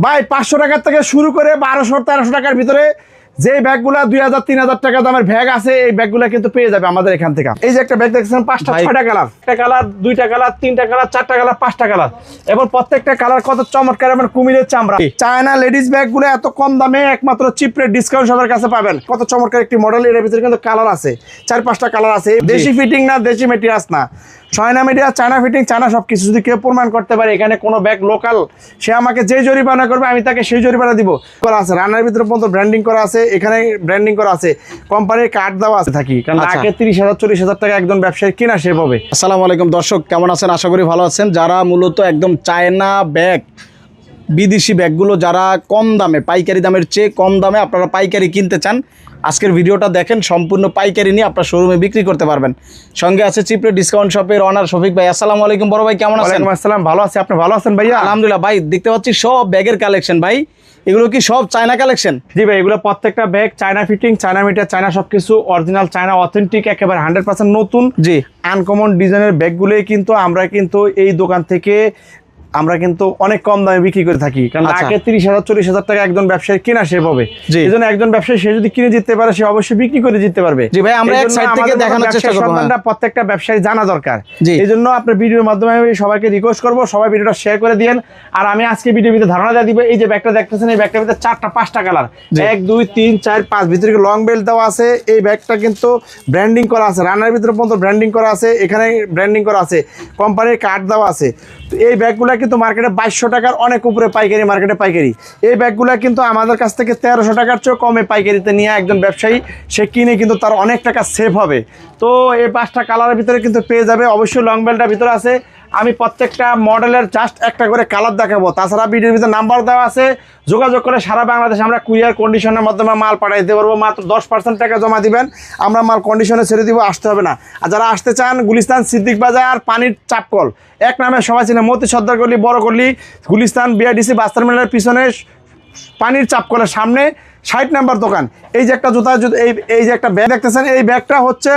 ভাই 500 টাকা থেকে শুরু করে 1200-1300 টাকার ভিতরে যে ব্যাগগুলা 2000-3000 টাকা দামের ব্যাগ আছে, এই ব্যাগগুলা কিন্তু পেয়ে যাবে আমাদের এখান থেকে। এই যে একটা ব্যাগ দেখছেন 5টা 6টা কালার, একটা কালার, 2টা কালার, 3টা কালার, 4টা কালার, 5টা কালার, এবং প্রত্যেকটা কালার কত চমৎকার এবং কুমিরের চামড়া। চায়না লেডিস ব্যাগগুলো এত কম দামে একমাত্র চিপ রেট ডিসকাউন্ট সবার কাছে পাবেন। কত চমৎকার একটি মডেল, এর ভিতরে কিন্তু কালার আছে 4-5টা কালার আছে। দেশি ফিটিং না, দেশি মেটেরিয়ালস না, China media, China fitting, China সবকিছু। যদি কেউ প্রমাণ করতে পারে এখানে কোনো ব্যাগ লোকাল, সে আমাকে যে জরিমানা করবে আমি তাকে সেই জরিমানা দিব। করা আছে রান্নার ভিতরে পর্যন্ত ব্র্যান্ডিং করা আছে, এখানে ব্র্যান্ডিং করা আছে, কোম্পানির কার্ড দেওয়া আছে থাকি। কারণ আগে 30,000-40,000 টাকা একজন ব্যবসায়ী কিনা সে পাবে। আসসালামু আলাইকুম দর্শক, কেমন আছেন? আশা করি ভালো আছেন। যারা মূলত একদম চায়না ব্যাগ, বিদেশি ব্যাগগুলো যারা কম দামে, পাইকারি দামের চেয়ে কম দামে আপনারা পাইকারি কিনতে চান, আজকের ভিডিওটা দেখেন। সম্পূর্ণ পাইকারি নিয়ে আপনার শোরুমে বিক্রি করতে পারবেন। সঙ্গে আছে চিপরে ডিসকাউন্ট শপের অনার শফিক ভাই। আসসালামু আলাইকুম বড় ভাই, কেমন আছেন? ওয়ালাইকুম আসসালাম, ভালো আছি, আপনি ভালো আছেন ভাইয়া? আলহামদুলিল্লাহ ভাই, দেখতে পাচ্ছি সব ব্যাগের কালেকশন। ভাই এগুলো কি সব চায়না কালেকশন? জি ভাই, এগুলো প্রত্যেকটা bag China fitting, China metre, China সবকিছু অরিজিনাল, চায়না অথেন্টিক, একেবারে 100% নতুন। জি, আনকমন ডিজাইনের ব্যাগগুলোই কিন্তু আমরা কিন্তু এই দোকান থেকে আমরা কিন্তু অনেক কম দামে বিক্রি করে থাকি। কারণ আগে 30,000-40,000 টাকা একজন ব্যবসায়ী কিনা সে পাবে। এই জন্য একজন ব্যবসায়ী সে যদি কিনে জিততে পারে, সে অবশ্যই বিক্রি করে জিততে পারবে। জি ভাই, আমরা এক সাইড থেকে দেখানোর চেষ্টা করব। প্রত্যেকটা ব্যবসায়ী জানা দরকার। এই জন্য আপনার ভিডিওর মাধ্যমে আমি সবাইকে রিকোয়েস্ট করবো, সবাই ভিডিওটা শেয়ার করে দিয়েন। আর আমি আজকে ভিডিওর ভিতরে ধারণা দিয়ে দিব। এই যে ব্যাগটা দেখতেছেন, এই ব্যাগটার ভিতরে 4-5টা কালার, 1, 2, 3, 4, 5, ভিতরে লং বেল্ট দেওয়া আছে। এই ব্যাগটা কিন্তু ব্র্যান্ডিং করা আছে, রান্নার ভিতরে পর্যন্ত ব্র্যান্ডিং করা আছে, এখানে ব্র্যান্ডিং করা আছে, কোম্পানির কার্ড দেওয়া আছে। তো এই ব্যাগগুলো কিন্তু মার্কেটে 2200 টাকার অনেক উপরে পাইকারি, মার্কেটে পাইকারি। এই ব্যাগগুলো কিন্তু আমাদের কাছ থেকে 1300 টাকার চেয়েও কমে পাইকারিতে নিয়ে একজন ব্যবসায়ী সে কিনে কিন্তু তার অনেক টাকা সেভ হবে। তো এই 5টা কালারের ভিতরে কিন্তু পেয়ে যাবে। অবশ্যই লং বেল্টটার ভিতরে আছে। আমি প্রত্যেকটা মডেলের জাস্ট একটা করে কালার দেখাবো। তাছাড়া ভিডিওর ভিতরে নাম্বার দেওয়া আছে, যোগাযোগ করে সারা বাংলাদেশে আমরা কুরিয়ার কন্ডিশনের মাধ্যমে মাল পাঠিয়ে দিতে পারবো। মাত্র 10% টাকা জমা দিবেন, আমরা মাল কন্ডিশনে ছেড়ে দিব, আসতে হবে না। আর যারা আসতে চান, গুলিস্তান সিদ্দিক বাজার পানির চাপকল, এক নামে সবাই চিনে, মতি সর্দার গলি, বড় গলি, গুলিস্তান বিআরডিসি বাস টার্মিনালের পিছনে পানির চাপকলের সামনে 60 নাম্বার দোকান। এই যে একটা জুতা, এই যে একটা ব্যাগ দেখতেছেন, এই ব্যাগটা হচ্ছে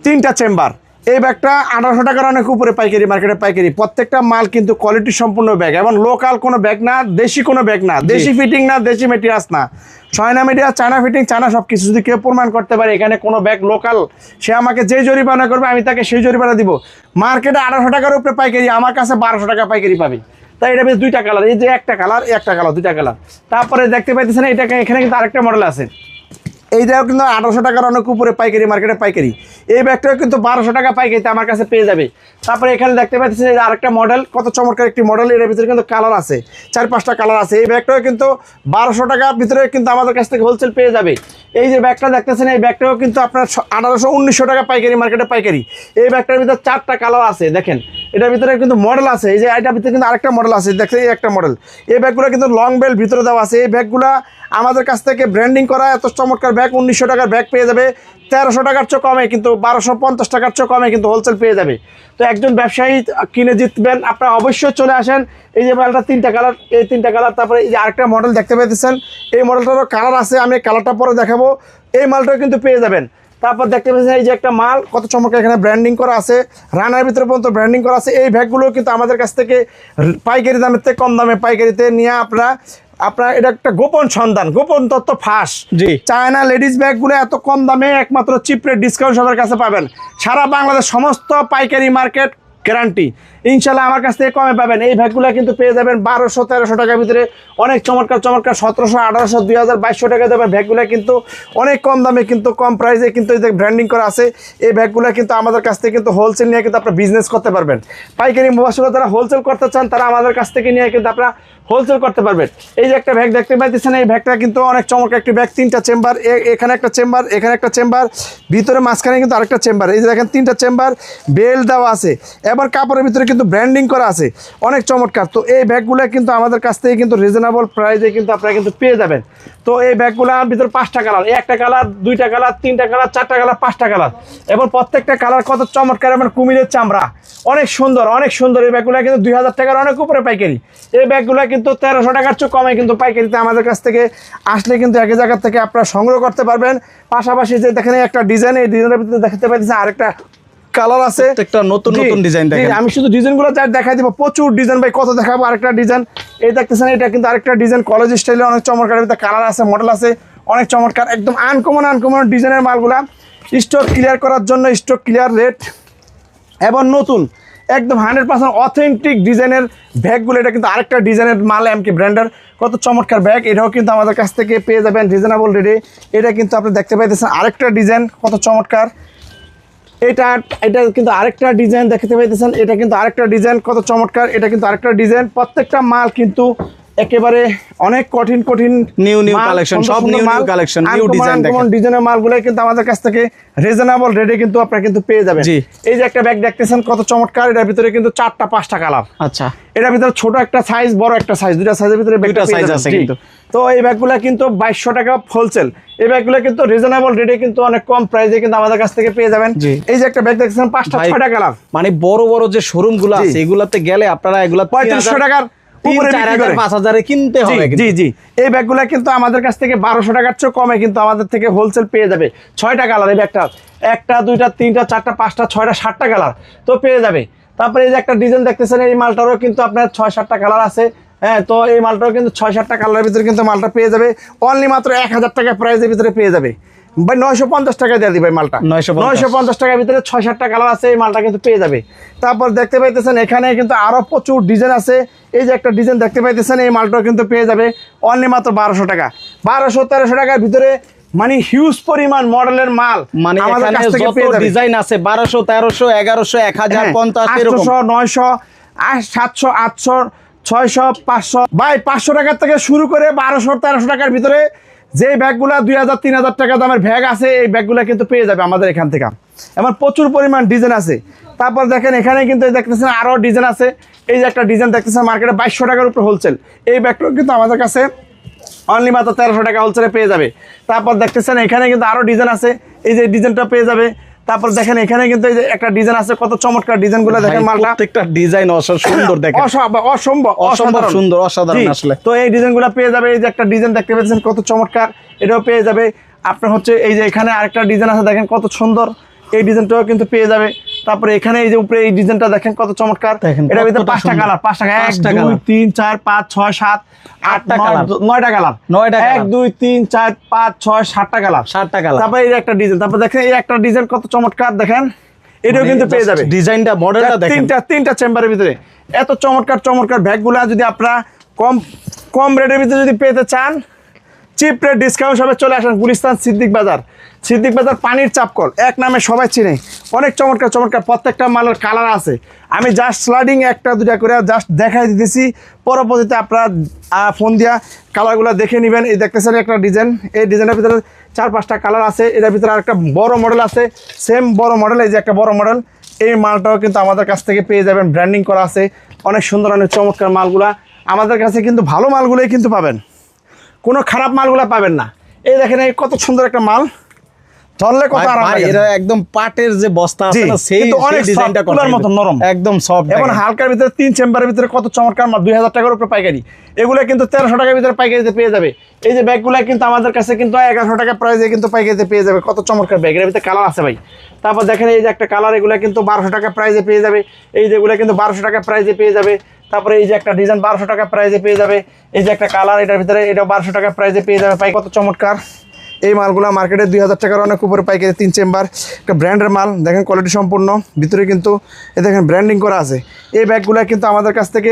3টা চেম্বার। এই ব্যাগটা 1800 টাকার অনেক উপরে পাইকারি, মার্কেটে পাইকারি। প্রত্যেকটা মাল কিন্তু কোয়ালিটি সম্পূর্ণ ব্যাগ, এবং লোকাল কোনো ব্যাগ না, দেশি কোনো ব্যাগ না, দেশি ফিটিং না, দেশি মেটেরিয়ালস না, China media, China fitting, China সবকিছু। যদি কেউ প্রমাণ করতে পারে এখানে কোনো ব্যাগ লোকাল, সে আমাকে যে জরিমানা করবে আমি তাকে সেই জরিমানা দিব। মার্কেটে 1800 টাকার উপরে পাইকারি, আমার কাছে 1200 টাকা পাইকারি পাবে। তাই এটা বেশ 2টা কালার, এই যে একটা কালার, একটা কালার, 2টা কালার। তারপরে দেখতে পাইতেছেন এটাকে, এখানে কিন্তু আরেকটা মডেল আছে। এইটাও কিন্তু 1800 টাকার অনেক উপরে পাইকারি, মার্কেটে পাইকারি। এই ব্যাগটাও কিন্তু 1200 টাকা পাইকারিতে আমার কাছে পেয়ে যাবে। তারপরে এখানে দেখতে পাচ্ছেন এই আরেকটা মডেল, কত চমৎকার একটি মডেল। এর ভিতরে কিন্তু কালার আছে 4-5টা কালার আছে। এই ব্যাগটাও কিন্তু 1200 টাকার ভিতরে কিন্তু আমাদের কাছ থেকে হোলসেল পেয়ে যাবে। এই যে ব্যাগটা দেখতেছেন, এই ব্যাগটাও কিন্তু আপনার 1800-1900 টাকা পাইকারি, মার্কেটে পাইকারি। এই ব্যাগটার ভিতরে 4টা কালার আছে, দেখেন এটার ভিতরে কিন্তু মডেল আছে। এই যে এটার ভিতরে কিন্তু আরেকটা মডেল আছে, দেখেন এই একটা মডেল। এই ব্যাগগুলো কিন্তু লং বেল্ট ভিতরে দেওয়া আছে। এই ব্যাগগুলো আমাদের কাছ থেকে ব্র্যান্ডিং করা এত চমৎকার ব্যাগ 1900 টাকার ব্যাগ পেয়ে যাবে 1300 টাকার চেয়ে কমে, কিন্তু 1250 টাকার চেয়ে কমে কিন্তু হোলসেল পেয়ে যাবে। তো একজন ব্যবসায়ী কিনে জিতবেন, আপনারা অবশ্যই চলে আসেন। এই যে মালটা 3টা কালার, এই 3টা কালার। তারপরে এই যে আরেকটা মডেল দেখতে পেয়েছেন, এই মডেলটারও কালার আছে, আমি কালারটা পরে দেখাবো। এই মালটাও কিন্তু পেয়ে যাবেন। তারপর দেখতে পাচ্ছেন এই যে একটা মাল, কত চমৎকার, এখানে ব্র্যান্ডিং করা আছে, রানার ভিতরে পর্যন্ত ব্র্যান্ডিং করা আছে। এই ব্যাগগুলো কিন্তু আমাদের কাছ থেকে পাইকারি দামের থেকে কম দামে পাইকারিতে নিয়ে আপনারা এটা একটা গোপন সন্ধান, গোপন তথ্য ফাঁস। জি, চায়না লেডিস ব্যাগগুলো এত কম দামে একমাত্র চিপ রেট ডিসকাউন্ট সবার কাছে পাবেন। সারা বাংলাদেশ সমস্ত পাইকারি মার্কেট গ্যারান্টি, ইনশাল্লাহ আমার কাছ থেকে কমে পাবেন। এই ব্যাগগুলো কিন্তু পেয়ে যাবেন 1200-1300 টাকার ভিতরে, অনেক চমৎকার চমৎকার 1700, 1800, 2000, 2200 টাকা দেবেন। ব্যাগগুলো কিন্তু অনেক কম দামে, কিন্তু কম প্রাইসে কিন্তু এই যে ব্র্যান্ডিং করা আছে। এই ব্যাগগুলো কিন্তু আমাদের কাছ থেকে কিন্তু হোলসেল নিয়ে কিন্তু আপনারা বিজনেস করতে পারবেন। পাইকারি মবাসগুলো যারা হোলসেল করতে চান, তারা আমাদের কাছ থেকে নিয়ে কিন্তু আপনারা হোলসেল করতে পারবেন। এই যে একটা ব্যাগ দেখতে পাইতেছেন, এই ব্যাগটা কিন্তু অনেক চমৎকার একটি ব্যাগ, 3টা চেম্বার, এখানে একটা চেম্বার, এখানে একটা চেম্বার, ভিতরে মাঝখানে কিন্তু আরেকটা চেম্বার। এই যে দেখেন 3টা চেম্বার, বেল্ট দেওয়া আছে, এবার কাপড়ের ভিতরে কিন্তু ব্র্যান্ডিং করা আছে, অনেক চমৎকার। তো এই ব্যাগগুলো কিন্তু আমাদের কাছ থেকে কিন্তু রিজনেবল প্রাইসে কিন্তু আপনারা কিন্তু পেয়ে যাবেন। তো এই ব্যাগগুলোর ভিতরে 5টা কালার, একটা কালার, 2টা কালার, 3টা কালার, 4টা কালার, 5টা কালার, এবং প্রত্যেকটা কালার কত চমৎকার এবং কুমিরের চামড়া, অনেক সুন্দর, অনেক সুন্দর। এই ব্যাগগুলো কিন্তু 2000 টাকার অনেক উপরে পাইকারি। এই ব্যাগগুলো কিন্তু 1300 টাকার চেয়ে কমে কিন্তু পাইকারিতে আমাদের কাছ থেকে আসলে কিন্তু একই জায়গা থেকে আপনারা সংগ্রহ করতে পারবেন। পাশাপাশি যে দেখেন একটা ডিজাইন, এই ডিজাইনের ভিতরে দেখতে পাচ্ছেন আরেকটা কালার আছে, একটা নতুন নতুন ডিজাইন দেখেন। আমি শুধু ডিজাইনগুলো দেখাই দিব, প্রচুর ডিজাইন ভাই, কত দেখাবো। আরেকটা ডিজাইন এই দেখতেছেন, এটা কিন্তু আরেকটা ডিজাইন কলেজ স্টাইলে অনেক চমৎকার, কালার আছে, মডেল আছে অনেক চমৎকার, একদম আনকমন ডিজাইনের মালগুলা। স্টক ক্লিয়ার করার জন্য স্টক ক্লিয়ার রেট এবং নতুন একদম 100% অথেন্টিক ডিজাইনের ব্যাগগুলো। এটা কিন্তু আরেকটা ডিজাইনের মাল, এমকে ব্র্যান্ডের, কত চমৎকার ব্যাগ। এটাও কিন্তু আমাদের কাছ থেকে পেয়ে যাবেন রিজনেবল রেটে। এটা কিন্তু আপনি দেখতে পাইতেছেন আরেকটা ডিজাইন, কত চমৎকার। এটা কিন্তু আরেকটা ডিজাইন দেখতে পাইতেছেন, এটা কিন্তু আরেকটা ডিজাইন, কত চমৎকার। এটা কিন্তু আরেকটা ডিজাইন, প্রত্যেকটা মাল কিন্তু একেবারে অনেক কঠিন নিউ কালেকশন, সব নিউ কালেকশন, নিউ ডিজাইন দেখেন। ডিজাইনের মালগুলো কিন্তু আমাদের কাছ থেকে রিজনেবল রেটে কিন্তু আপনারা কিন্তু পেয়ে যাবেন। এই যে একটা ব্যাগ দেখতেছেন, কত চমৎকার। এটার ভিতরে কিন্তু 4টা 5টা কালার। আচ্ছা, এটার ভিতরে ছোট একটা সাইজ, বড় একটা সাইজ, দুইটা সাইজের ভিতরে দুইটা সাইজ আছে কিন্তু। তো এই ব্যাগগুলো কিন্তু 2200 টাকা হোলসেল। এই ব্যাগগুলো কিন্তু রিজনেবল রেটে কিন্তু অনেক কম প্রাইসে কিন্তু আমাদের কাছ থেকে পেয়ে যাবেন। এই যে একটা ব্যাগ দেখতেছেন, 5টা 6টা কালার, মানে বড় বড় যে শোরুম গুলো আছে এগুলাতে গেলে আপনারা এগুলা 3500 টাকার উপরে 5000 কিনতে হবে। জি, এই ব্যাগগুলো কিন্তু আমাদের কাছ থেকে 1200 টাকার চেয়ে কমে কিন্তু আমাদের থেকে হোলসেল পেয়ে যাবে। 6টা কালার এই ব্যাগটা, 1টা 2টা 3টা 4টা 5টা 6টা 7টা কালার তো পেয়ে যাবে। তারপরে এই যে একটা ডিজাইন দেখতেছেন, এই মালটারও কিন্তু আপনার 6-7টা কালার আছে। হ্যাঁ, তো এই মালটাও কিন্তু 6-7টা কালারের ভিতরে কিন্তু মালটা পেয়ে যাবে অনলি মাত্র 1000 টাকা প্রাইসের ভিতরে পেয়ে যাবে ভাই। 950 টাকা দিয়ে দিই ভাই মালটা, 950 টাকার ভিতরে 6-7টা কালার আছে, এই মালটা কিন্তু পেয়ে যাবে। তারপর দেখতে পাইতেছেন এখানে কিন্তু আরো প্রচুর ডিজাইন আছে। এই যে একটা ডিজাইন দেখতে পাইতেছেন, এই মালটাও কিন্তু পেয়ে যাবে অনলি মাত্র 1200 টাকা, 1200-1300 টাকার ভিতরে, মানে হিউজ পরিমাণ মডেলের মাল। মানে এখানে যত ডিজাইন আছে 1200, 1300, 1100, 1000, 50 এরকম, 800, 900, 700, 800, 600, 500 ভাই, 500 টাকা থেকে শুরু করে 1200-1300 টাকার ভিতরে যে ব্যাগগুলা 2000-3000 টাকা দামের ব্যাগ আছে, এই ব্যাগগুলা কিন্তু পেয়ে যাবে আমাদের এখান থেকে। এমন প্রচুর পরিমাণ ডিজাইন আছে। তারপর দেখেন এখানে কিন্তু দেখতেছেন আরো ডিজাইন আছে। এই যে একটা ডিজাইন দেখতেছেন মার্কেটে 2200 টাকার উপরে হোলসেল, এই ব্যাগটাও কিন্তু আমাদের কাছে অনলি মাত্র 1300 টাকা হোলসেলে পেয়ে যাবে। তারপর দেখতেছেন এখানে কিন্তু আরো ডিজাইন আছে, এই যে ডিজাইনটা পেয়ে যাবে। তারপর দেখেন এখানে কিন্তু এই যে একটা ডিজাইন আছে, কত চমৎকার ডিজাইনগুলো দেখেন, মালটা প্রত্যেকটা ডিজাইন সুন্দর দেখেন, অসম্ভব সুন্দর, অসাধারণ আসলে। তো এই ডিজাইনগুলো পেয়ে যাবে। এই যে একটা ডিজাইন দেখতে পাচ্ছেন, কত চমৎকার, এটাও পেয়ে যাবে আপনার। হচ্ছে এই যে এখানে আরেকটা ডিজাইন আছে, দেখেন কত সুন্দর, এই ডিজাইনটাও কিন্তু পেয়ে যাবে। তারপরে এখানে এই যে উপরে এই ডিজাইনটা দেখেন, কত চমৎকার। এটার ভিতরে 5টা কালার, 5 টাকা, 1 2 3 4 5 6 7 8 9টা কালার, 1 2 3 4 5 6 7টা কালার, 7টা কালার। তারপরে এই একটা ডিজাইন, তারপর দেখেন এই একটা ডিজাইন, কত চমৎকার দেখেন, এটাও কিন্তু পেয়ে যাবে। ডিজাইনটা, মডেলটা দেখেন, তিনটা চেম্বারের ভিতরে এত চমৎকার ব্যাগগুলা যদি আপনারা কম রেটের ভিতরে যদি পেতে চান, চিপ রেট ডিসকাউন্ট সবে চলে আসেন গুলিস্তান সিদ্দিক বাজার পানির চাপকল, এক নামে সবাই চিনে। অনেক চমৎকার প্রত্যেকটা মালের কালার আছে। আমি জাস্ট স্লাইডিং 1-2টা করে জাস্ট দেখাই দিতেছি, পরবর্তীতে আপনারা ফোন দিয়া কালারগুলো দেখে নেবেন। এই দেখতেছেন একটা ডিজাইন, এই ডিজাইনের ভিতরে 4-5টা কালার আছে। এটার ভিতরে আরেকটা বড় মডেল আছে, সেম বড় মডেল, এই যে একটা বড় মডেল। এই মালটাও কিন্তু আমাদের কাছ থেকে পেয়ে যাবেন, ব্র্যান্ডিং করা আছে, অনেক সুন্দর অনেক চমৎকার মালগুলা আমাদের কাছে কিন্তু ভালো মালগুলোই কিন্তু পাবেন, কোনো খারাপ মালগুলা পাবেন না। এই দেখেন এই কত সুন্দর একটা মাল, ধরলে কত আরাম লাগে। এটা একদম পাটের যে বস্তা আছে না, সেই ডিজাইনটা কুলার মতো নরম, একদম সফট, এবং হালকার ভিতরে 3 চেম্বারের ভিতরে কত চমৎকার মাল। 2000 টাকার উপরে পাইকারি, এগুলো কিন্তু 1300 টাকার ভিতরে পাইকারিতে পেয়ে যাবে। এই যে ব্যাগগুলো কিন্তু আমাদের কাছে কিন্তু 1100 টাকা প্রাইসে কিন্তু পাইকারিতে পেয়ে যাবে, কত চমৎকার ব্যাগ। এর ভিতরে কালার আছে ভাই। তারপর দেখেন এই যে একটা কালার, এগুলো কিন্তু 1200 টাকা প্রাইসে পেয়ে যাবে। এই যেগুলো কিন্তু 1200 টাকা প্রাইসে পেয়ে যাবে। তারপরে এই যে একটা ডিজাইন 1200 টাকা প্রাইসে পেয়ে যাবে। এই যে একটা কালার, এটার ভিতরে এটাও 1200 টাকা প্রাইসে পেয়ে যাবে। পাই কত চমৎকার এই মালগুলো, মার্কেটে 2000 টাকার অনেক উপরে পাইকারি, 3 চেম্বার, একটা ব্র্যান্ডের মাল দেখেন, কোয়ালিটি সম্পূর্ণ, ভিতরে কিন্তু এই দেখেন ব্র্যান্ডিং করা আছে। এই ব্যাগগুলো কিন্তু আমাদের কাছ থেকে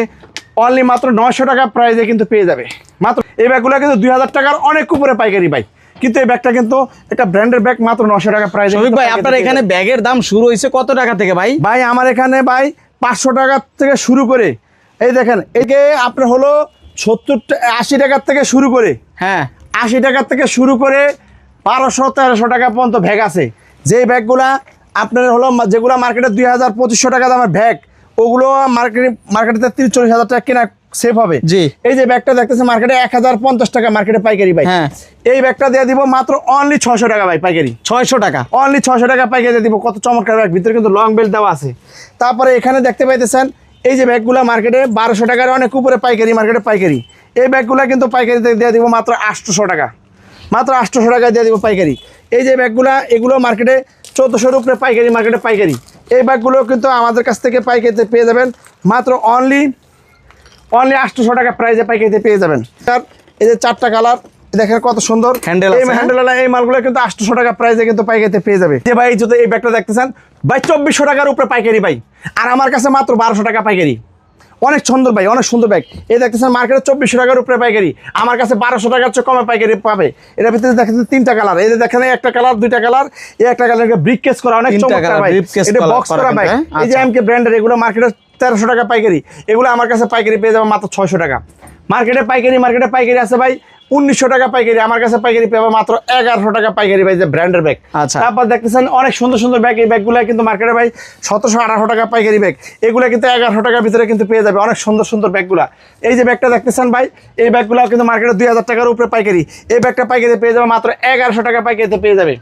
অনলি মাত্র 900 টাকা প্রাইসে কিন্তু পেয়ে যাবে মাত্র। এই ব্যাগগুলো কিন্তু 2000 টাকার অনেক উপরে পাইকারি ভাই, কিন্তু এই ব্যাগটা কিন্তু একটা ব্র্যান্ডের ব্যাগ, মাত্র 900 টাকা প্রাইসে। ভাই আপনার এখানে ব্যাগের দাম শুরু হয়েছে কত টাকা থেকে ভাই? ভাই আমার এখানে ভাই 500 টাকা থেকে শুরু করে, এই দেখেন একে আপনার হলো 80 টাকার থেকে শুরু করে, হ্যাঁ 80 টাকার থেকে শুরু করে 1200-1300 টাকা পর্যন্ত ব্যাগ আছে। যে ব্যাগগুলা আপনার হলো, যেগুলো মার্কেটে 2000-2500 টাকা দামের ব্যাগ, ওগুলো মার্কেটে 30-40 হাজার টাকা কেনা সেফ হবে। জি, এই যে ব্যাগটা দেখতেছে মার্কেটে 1050 টাকা মার্কেটে পাইকারি ভাই। হ্যাঁ, এই ব্যাগটা দিয়ে দিব মাত্র অনলি 600 টাকা ভাই, পাইকারি 600 টাকা, অনলি 600 টাকা পাইকারি দিয়ে দিব। কত চমৎকার ব্যাগ, ভিতরে কিন্তু লং বেল্ট দেওয়া আছে। তারপরে এখানে দেখতে পাইতেছেন এই যে ব্যাগগুলো মার্কেটে 1200 টাকার অনেক উপরে পাইকারি, মার্কেটে পাইকারি। এই ব্যাগগুলো কিন্তু পাইকারিতে দিয়ে দিব মাত্র 800 টাকা, মাত্র 800 টাকা দিয়ে দিব পাইকারি। এই যে ব্যাগগুলা, এগুলো মার্কেটে 1400-র উপরে পাইকারি, মার্কেটে পাইকারি। এই ব্যাগগুলো কিন্তু আমাদের কাছ থেকে পাইকারিতে পেয়ে যাবেন মাত্র অনলি 800 টাকা প্রাইসে পাইকারিতে পেয়ে যাবেন। আর এই যে 4টা কালার দেখেন কত সুন্দর হ্যান্ডেল এই আছে, হ্যান্ডেলওয়ালা এই মালগুলো কিন্তু 800 টাকা প্রাইসে কিন্তু পাইকারিতে পেয়ে যাবে। যে ভাই যদি এই ব্যাগটা দেখতেছেন ভাই 2400 টাকার উপরে পাইকারি ভাই, আর আমার কাছে মাত্র 1200 টাকা পাইকারি। অনেক সুন্দর ভাই, অনেক সুন্দর ব্যাগ। এই দেখতেছেন মার্কেটে 2400 টাকার উপরে পাইকারি, আমার কাছে 1200 টাকার চেয়ে কমে পাইকারি পাবে। এটার ভিতরে দেখেন 3টা কালার, এই যে দেখেন একটা কালার, 2টা কালার, এই একটা কালার ব্রিক কেস করা অনেক চমৎকার ভাই, এটা বক্স করা ভাই। এই যে এমকে ব্র্যান্ডের এগুলো মার্কেটে 1300 টাকা পাইকারি, এগুলো আমার কাছে পাইকারি পেয়ে যাবে মাত্র 600 টাকা। মার্কেটে পাইকারি আছে ভাই 1900 টাকা পাইকারি, আমার কাছে পাইকারি পাবে মাত্র 1100 টাকা পাইকারি ভাই, যে ব্র্যান্ডের ব্যাগ। আচ্ছা, তারপর দেখতেছেন অনেক সুন্দর সুন্দর ব্যাগ, এই ব্যাগগুলো কিন্তু মার্কেটে ভাই 1700-1800 টাকা পাইকারি ব্যাগ, এগুলো কিন্তু 1100 টাকার ভিতরে কিন্তু পেয়ে যাবে অনেক সুন্দর সুন্দর ব্যাগগুলা। এই যে ব্যাগটা দেখতেছেন ভাই, এই ব্যাগগুলো কিন্তু মার্কেটে 2000 টাকার উপরে পাইকারি, এই ব্যাগটা পাইকারি পেয়ে যাবে মাত্র 1100 টাকা পাইকারিতে পেয়ে যাবে।